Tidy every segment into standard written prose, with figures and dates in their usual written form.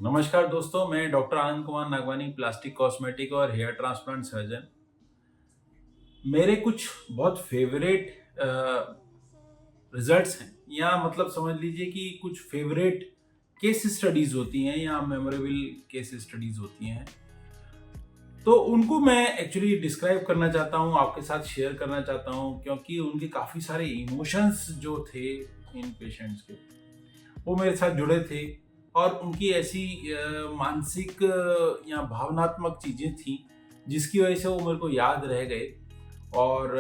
नमस्कार दोस्तों, मैं doctor Anand Kumar Nagwani, plastic cosmetic और हेयर ट्रांसप्लांट सर्जन। मेरे कुछ बहुत फेवरेट रिजल्ट्स हैं, या मतलब समझ लीजिए कि कुछ फेवरेट केस स्टडीज होती हैं या मेमोरेबल केस स्टडीज होती हैं। तो उनको मैं एक्चुअली डिस्क्राइब करना चाहता हूँ, आपके साथ शेयर करना चाहता हूँ, क्योंकि उनके काफ़ी सारे इमोशंस जो थे इन पेशेंट्स के, वो मेरे साथ जुड़े थे। और उनकी ऐसी मानसिक या भावनात्मक चीज़ें थीं, जिसकी वजह से वो मेरे को याद रह गए। और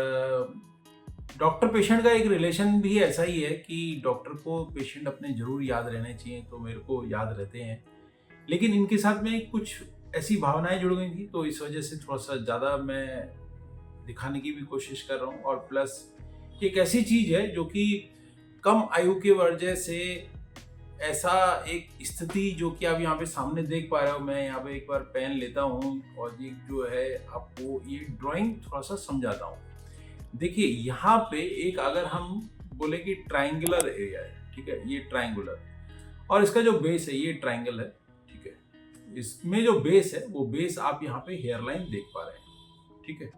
डॉक्टर पेशेंट का एक रिलेशन भी ऐसा ही है कि डॉक्टर को पेशेंट अपने ज़रूर याद रहने चाहिए, तो मेरे को याद रहते हैं। लेकिन इनके साथ में कुछ ऐसी भावनाएँ जुड़ गई थी, तो इस वजह से थोड़ा-सा ज़्यादा मैं दिखाने की भी कोशिश कर रहा हूँ। और प्लस एक ऐसी चीज़ है जो कि कम आयु के वजह से ऐसा एक स्थिति जो कि आप यहाँ पे सामने देख पा रहे हो, मैं यहाँ पे एक बार पेन लेता हूँ और ये जो है आपको ये ड्राइंग थोड़ा-सा समझाता हूँ। देखिए यहाँ पे एक अगर हम बोले कि ट्रायंगुलर एरिया है, ठीक है? ये ट्रायंगुलर, और इसका जो बेस है ये ट्रायंगल है, ठीक है? इसमें जो बेस है वो बेस आप यहाँ पे हेयर लाइन देख पा रहे हैं, ठीक है?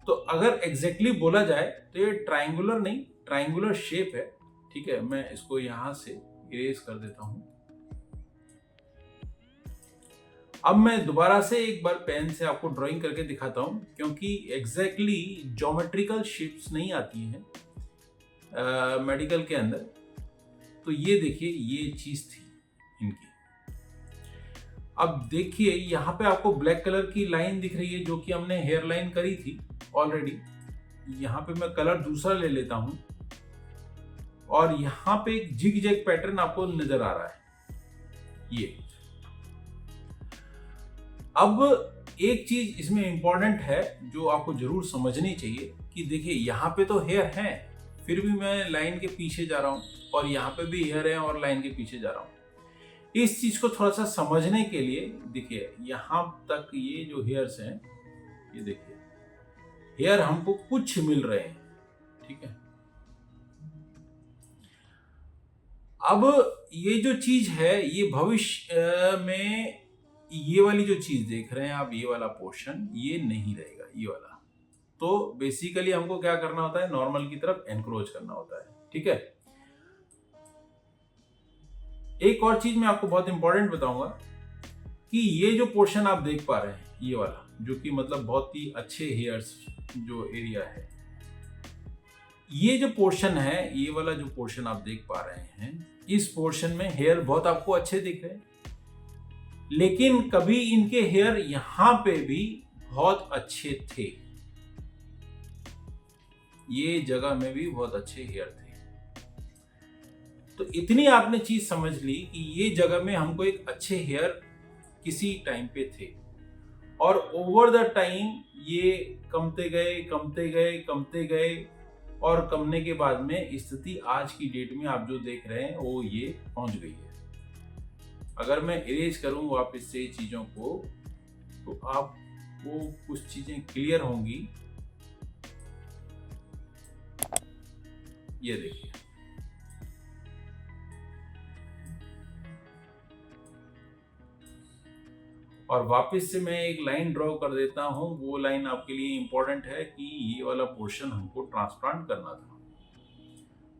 तो अगर एग्जैक्टली बोला जाए तो ये ट्रायंगुलर नहीं, ट्रायंगुलर शेप है, ठीक है? मैं इसको यहाँ से इरेज कर देता हूँ। अब मैं दोबारा से एक बार पेन से आपको ड्राइंग करके दिखाता हूँ, क्योंकि एग्जैक्टली ज्योमेट्रिकल शेप्स नहीं आती हैं मेडिकल के अंदर। तो ये देखिए, ये चीज़ थी इनकी। अब देखिए यहाँ पे आपको ब्लैक कलर की लाइन दिख रही है, जो कि हमने हेयर लाइन करी थी ऑलरेडी। यहाँ पे मैं कलर दूसरा ले लेता हूँ और यहाँ पे एक जिग जैग पैटर्न आपको नजर आ रहा है। ये अब एक चीज इसमें इंपॉर्टेंट है जो आपको जरूर समझनी चाहिए कि देखिए यहाँ पे तो हेयर है, फिर भी मैं लाइन के पीछे जा रहा हूँ, और यहाँ पे भी हेयर है और लाइन के पीछे जा रहा हूँ। इस चीज को थोड़ा सा समझने के लिए देखिए यहाँ तक ये जो हेयर्स हैं, ये देखिए हेयर हमको कुछ मिल रहे हैं, ठीक है? अब ये जो चीज है ये भविष्य में ये वाली जो चीज देख रहे हैं आप, ये वाला पोर्शन ये नहीं रहेगा, ये वाला। तो बेसिकली हमको क्या करना होता है, नॉर्मल की तरफ एनक्रोच करना होता है, ठीक है? एक और चीज मैं आपको बहुत इंपॉर्टेंट बताऊंगा कि ये जो पोर्शन आप देख पा रहे हैं, ये वाला जो कि मतलब बहुत ही अच्छे हेयर्स जो एरिया है, ये जो पोर्शन है, ये वाला जो पोर्शन आप देख पा रहे हैं, इस पोर्शन में हेयर बहुत आपको अच्छे दिख रहे हैं। लेकिन कभी इनके हेयर यहां पे भी बहुत अच्छे थे, ये जगह में भी बहुत अच्छे हेयर थे। तो इतनी आपने चीज समझ ली कि ये जगह में हमको एक अच्छे हेयर किसी टाइम पे थे, और ओवर द टाइम ये कमते गए कमते गए कमते गए, और कमने के बाद में स्थिति आज की डेट में आप जो देख रहे हैं वो ये पहुंच गई है। अगर मैं इरेज करूं वापस से चीजों को, तो आपको कुछ चीजें क्लियर होंगी। ये देखिए, और वापस से मैं एक लाइन ड्रॉ कर देता हूं। वो लाइन आपके लिए इंपॉर्टेंट है कि ये वाला पोर्शन हमको ट्रांसप्लांट करना था,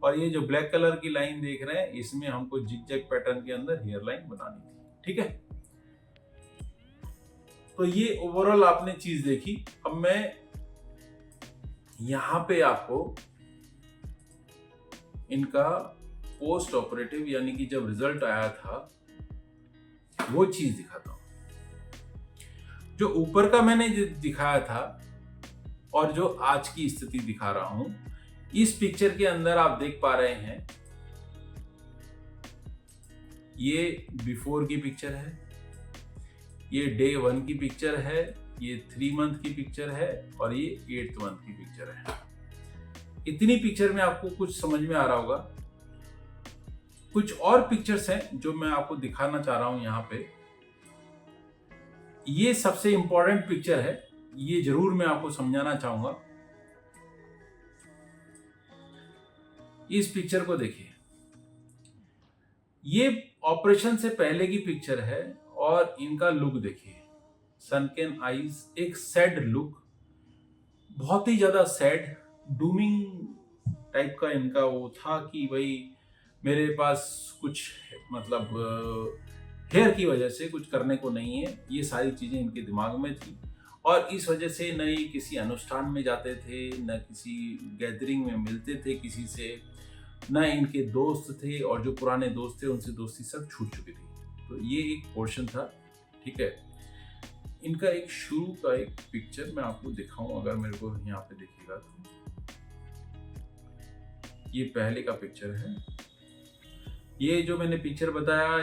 और ये जो ब्लैक कलर की लाइन देख रहे हैं, इसमें हमको जिगजैग पैटर्न के अंदर हेयर लाइन बनानी थी, ठीक है? तो ये ओवरऑल आपने चीज देखी। अब मैं यहां पे आपको इनका पोस्ट ऑपरेटिव यानी कि जब रिजल्ट आया था वो चीज दिखाता हूं। जो ऊपर का मैंने दिखाया था और जो आज की स्थिति दिखा रहा हूं, इस पिक्चर के अंदर आप देख पा रहे हैं, ये बिफोर की पिक्चर है, ये डे 1 की पिक्चर है, ये 3 मंथ की पिक्चर है, और ये 8th मंथ की पिक्चर है। इतनी पिक्चर में आपको कुछ समझ में आ रहा होगा। कुछ और पिक्चर्स हैं जो मैं आपको दिखाना चाह रहा हूं यहाँ पे। ये सबसे इंपॉर्टेंट पिक्चर है, ये जरूर मैं आपको समझाना चाहूंगा। इस पिक्चर को देखिए, ये ऑपरेशन से पहले की पिक्चर है और इनका लुक देखिए, सनकेन आईज, एक सैड लुक, बहुत ही ज्यादा सैड, डूमिंग टाइप का इनका वो था कि भाई मेरे पास कुछ मतलब हेयर की वजह से कुछ करने को नहीं है, ये सारी चीजें इनके दिमाग में थी। और इस वजह से न ही किसी अनुष्ठान में जाते थे, न किसी गैदरिंग में मिलते थे किसी से, न इनके दोस्त थे, और जो पुराने दोस्त थे उनसे दोस्ती सब छूट चुकी थी। तो ये एक पोर्शन था, ठीक है। इनका एक शुरू का एक पिक्चर मैं आपको दिखाऊं, अगर मेरे को यहाँ पे देखिएगा तो ये पहले का पिक्चर है। ये जो मैंने पिक्चर बताया,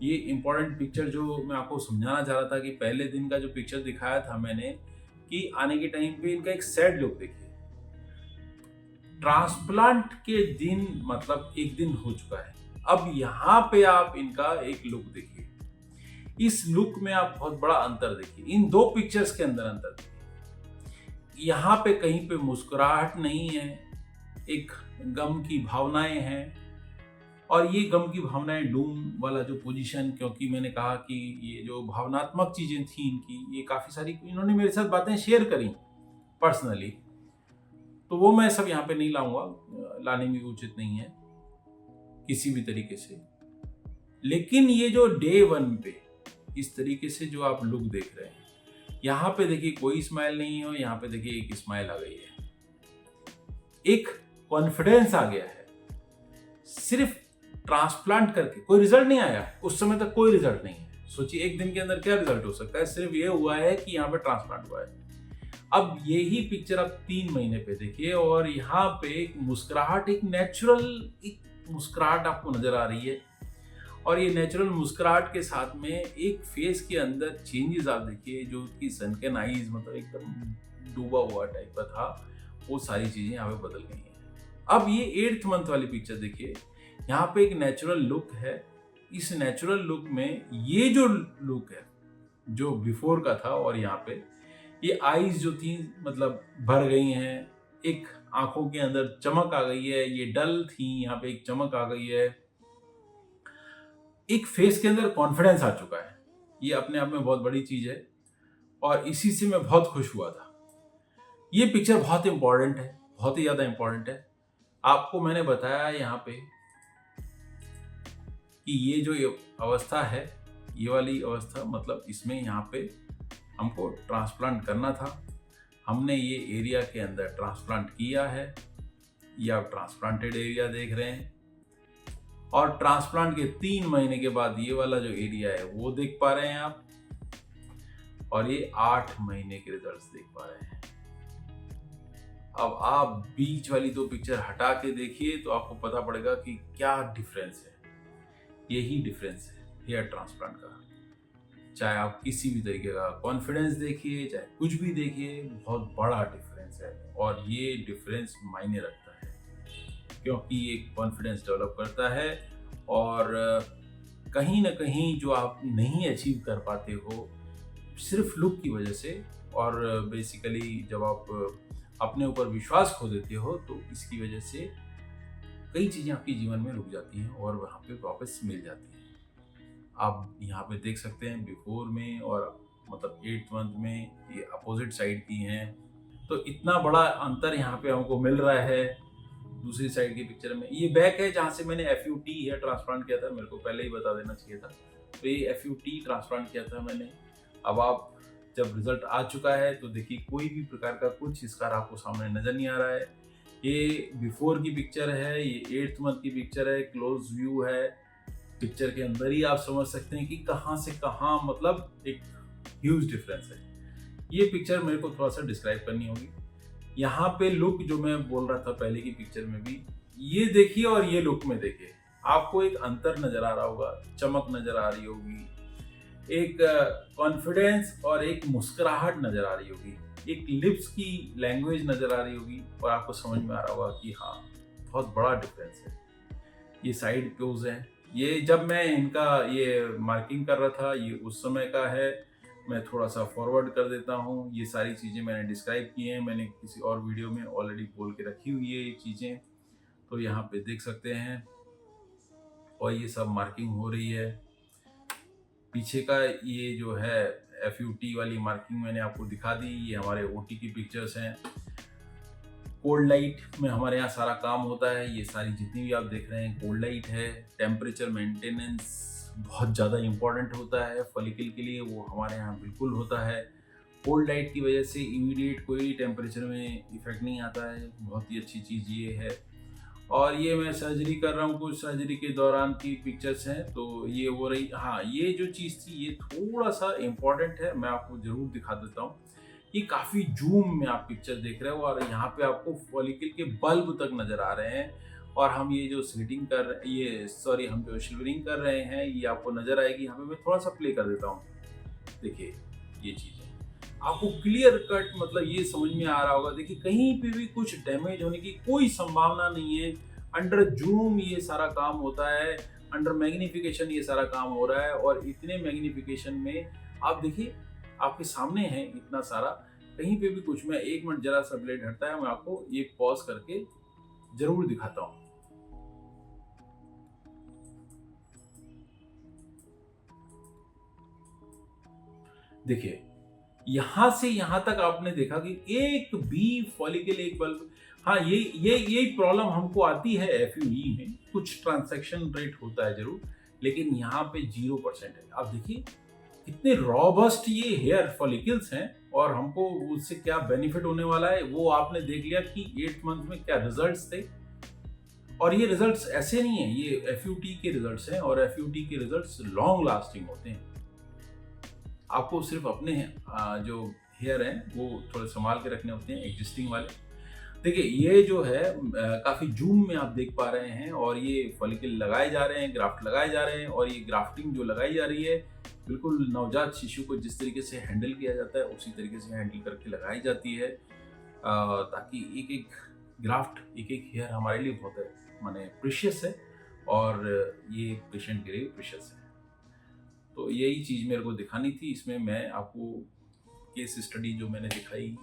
ये इम्पोर्टेंट पिक्चर जो मैं आपको समझाना चाह रहा था कि पहले दिन का जो पिक्चर दिखाया था मैंने, कि आने के टाइम पे इनका एक सैड लुक देखिए। ट्रांसप्लांट के दिन मतलब एक दिन हो चुका है, अब यहाँ पे आप इनका एक लुक देखिए। इस लुक में आप बहुत बड़ा अंतर देखिए, इन दो पिक्चर्स के अंदर अंतर देखिए। यहाँ पे कहीं पे मुस्कुराहट नहीं है, एक गम की भावनाएं हैं, और ये गम की भावनाएं, डूम वाला जो पोजीशन, क्योंकि मैंने कहा कि ये जो भावनात्मक चीजें थी इनकी, ये काफी सारी इन्होंने मेरे साथ बातें शेयर करी पर्सनली, तो वो मैं सब यहाँ पे नहीं लाऊंगा, लाने भी उचित नहीं है किसी भी तरीके से। लेकिन ये जो डे वन पे इस तरीके से जो आप लुक देख रहे हैं, यहाँ पे देखिए कोई स्माइल नहीं है, यहाँ पे देखिए एक स्माइल आ गई है, एक कॉन्फिडेंस आ गया है। सिर्फ ट्रांसप्लांट करके कोई रिजल्ट नहीं आया, उस समय तक कोई रिजल्ट नहीं है। सोचिए एक दिन के अंदर क्या रिजल्ट हो सकता है, सिर्फ ये हुआ है कि यहाँ पे ट्रांसप्लांट हुआ है। अब यही पिक्चर आप 3 महीने पे देखिए, और यहाँ पे एक मुस्कुराहट, एक नेचुरल एक मुस्कुराहट आपको नजर आ रही है, और ये नेचुरल मुस्कुराहट के साथ में एक फेस के अंदर चेंजेस आप देखिए, जो कि सनकेन आईज मतलब एकदम डूबा हुआ टाइप का था, वो सारी चीजें यहाँ पे बदल गई हैं। अब ये 8th मंथ वाली पिक्चर देखिए, यहाँ पे एक नेचुरल लुक है। इस नेचुरल लुक में ये जो लुक है जो बिफोर का था, और यहाँ पे ये आईज जो थी मतलब भर गई हैं, एक आंखों के अंदर चमक आ गई है, ये डल थी, यहाँ पे एक चमक आ गई है, एक फेस के अंदर कॉन्फिडेंस आ चुका है। ये अपने आप में बहुत बड़ी चीज है, और इसी से मैं बहुत खुश हुआ था। ये पिक्चर बहुत इंपॉर्टेंट है, बहुत ही ज्यादा इंपॉर्टेंट है। आपको मैंने बताया यहाँ पे कि ये जो ये अवस्था है, ये वाली अवस्था मतलब इसमें यहाँ पे हमको ट्रांसप्लांट करना था। हमने ये एरिया के अंदर ट्रांसप्लांट किया है, ये आप ट्रांसप्लांटेड एरिया देख रहे हैं, और ट्रांसप्लांट के 3 महीने के बाद ये वाला जो एरिया है वो देख पा रहे हैं आप, और ये 8 महीने के रिजल्ट्स देख पा रहे हैं। अब आप बीच वाली 2 पिक्चर हटा के देखिए तो आपको पता पड़ेगा कि क्या डिफरेंस है। यही डिफरेंस है हेयर ट्रांसप्लांट का। चाहे आप किसी भी तरीके का कॉन्फिडेंस देखिए, चाहे कुछ भी देखिए, बहुत बड़ा डिफरेंस है, और ये डिफरेंस मायने रखता है, क्योंकि ये कॉन्फिडेंस डेवलप करता है, और कहीं ना कहीं जो आप नहीं अचीव कर पाते हो सिर्फ लुक की वजह से, और बेसिकली जब आप अपने ऊपर विश्वास खो देते हो, तो इसकी वजह से कई चीज़ें आपके जीवन में रुक जाती हैं और वहाँ पे वापस मिल जाती हैं। आप यहाँ पे देख सकते हैं बिफोर में और मतलब 8th मंथ में ये अपोजिट साइड की हैं, तो इतना बड़ा अंतर यहाँ पे हमको मिल रहा है। दूसरी साइड की पिक्चर में ये बैक है जहाँ से मैंने FUT हेयर ट्रांसप्लांट किया था, मेरे को पहले ही बता देना चाहिए था। तो ये FUT ट्रांसप्लांट किया था मैंने। अब आप जब रिजल्ट आ चुका है तो देखिए कोई भी प्रकार का कुछ स्कार आपको सामने नजर नहीं आ रहा है। ये बिफोर की पिक्चर है, ये 8th मंथ की पिक्चर है, क्लोज व्यू है। पिक्चर के अंदर ही आप समझ सकते हैं कि कहाँ से कहाँ मतलब एक ह्यूज डिफरेंस है। ये पिक्चर मेरे को थोड़ा सा डिस्क्राइब करनी होगी। यहाँ पे लुक जो मैं बोल रहा था पहले की पिक्चर में भी, ये देखिए और ये लुक में देखिए, आपको एक अंतर नजर आ रहा होगा, चमक नजर आ रही होगी, एक कॉन्फिडेंस और एक मुस्कुराहट नजर आ रही होगी, एक लिप्स की लैंग्वेज नजर आ रही होगी, और आपको समझ में आ रहा होगा कि हाँ बहुत बड़ा डिफरेंस है। ये साइड पोज है, ये जब मैं इनका ये मार्किंग कर रहा था ये उस समय का है। मैं थोड़ा सा फॉरवर्ड कर देता हूँ। ये सारी चीज़ें मैंने डिस्क्राइब की हैं, मैंने किसी और वीडियो में ऑलरेडी बोल के रखी हुई है ये चीज़ें, तो यहाँ पे देख सकते हैं। और ये सब मार्किंग हो रही है। पीछे का ये जो है FUT वाली मार्किंग मैंने आपको दिखा दी। ये हमारे OT की पिक्चर्स हैं। कोल्ड लाइट में हमारे यहाँ सारा काम होता है। ये सारी जितनी भी आप देख रहे हैं कोल्ड लाइट है। टेम्परेचर मेंटेनेंस बहुत ज़्यादा इम्पॉर्टेंट होता है फॉलिकल के लिए, वो हमारे यहाँ बिल्कुल होता है। कोल्ड लाइट की वजह से इमीडिएट कोई टेम्परेचर में इफेक्ट नहीं आता है, बहुत ही अच्छी चीज़ ये है। और ये मैं सर्जरी कर रहा हूँ, कुछ सर्जरी के दौरान की पिक्चर्स हैं, तो ये हो रही। हाँ, ये जो चीज़ थी ये थोड़ा सा इम्पॉर्टेंट है, मैं आपको ज़रूर दिखा देता हूँ। ये काफ़ी जूम में आप पिक्चर देख रहे हो और यहाँ पे आपको फॉलिकल के बल्ब तक नज़र आ रहे हैं। और हम ये जो स्लिटिंग हम जो सिल्वरिंग कर रहे हैं ये आपको नज़र आएगी। यहाँ पे मैं थोड़ा सा प्ले कर देता हूँ। देखिए ये चीज़ है, आपको क्लियर कट मतलब ये समझ में आ रहा होगा। देखिए कहीं पे भी कुछ डैमेज होने की कोई संभावना नहीं है। अंडर जूम ये सारा काम होता है, अंडर मैग्निफिकेशन ये सारा काम हो रहा है। और इतने मैग्निफिकेशन में आप देखिए आपके सामने है इतना सारा, कहीं पे भी कुछ। मैं 1 मिनट जरा सा ब्लेड हटता है, मैं आपको ये पॉज करके जरूर दिखाता हूँ। देखिए यहां से यहां तक आपने देखा कि एक भी फॉलिकल, एक बल्ब। हाँ, यही प्रॉब्लम हमको आती है FUE में, कुछ ट्रांसैक्शन रेट होता है जरूर, लेकिन यहाँ पे 0% है। आप देखिए कितने रॉबस्ट ये हेयर फॉलिकल्स हैं और हमको उससे क्या बेनिफिट होने वाला है वो आपने देख लिया कि 8 मंथ में क्या रिजल्ट्स थे। और ये रिजल्ट्स ऐसे नहीं है, ये FUT के रिजल्ट्स हैं और FUT के रिजल्ट्स लॉन्ग लास्टिंग होते हैं। आपको सिर्फ अपने जो हेयर हैं वो थोड़े संभाल के रखने होते हैं, एग्जिस्टिंग वाले। देखिए ये जो है काफ़ी जूम में आप देख पा रहे हैं और ये फॉलिकल लगाए जा रहे हैं, ग्राफ्ट लगाए जा रहे हैं। और ये ग्राफ्टिंग जो लगाई जा रही है बिल्कुल नवजात शिशु को जिस तरीके से हैंडल किया जाता है उसी तरीके से हैंडल करके लगाई जाती है, ताकि एक एक ग्राफ्ट, एक एक हेयर हमारे लिए बहुत माने प्रीशियस है और ये पेशेंट के लिए प्रीशियस है। तो यही चीज़ मेरे को दिखानी थी। इसमें मैं आपको केस स्टडी जो मैंने दिखाई,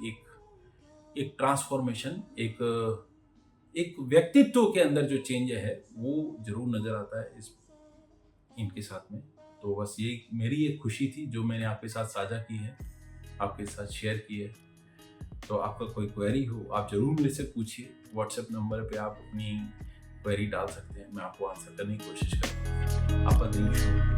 एक ट्रांसफॉर्मेशन, एक व्यक्तित्व के अंदर जो चेंज है वो जरूर नज़र आता है इनके साथ में। तो बस यही मेरी एक खुशी थी जो मैंने आपके साथ साझा की है, आपके साथ शेयर की है। तो आपका कोई क्वेरी हो आप ज़रूर मेरे से पूछिए। व्हाट्सएप नंबर पे आप अपनी क्वेरी डाल सकते हैं, मैं आपको आंसर करने की कोशिश करूँगा। आपका दिन शुभ हो।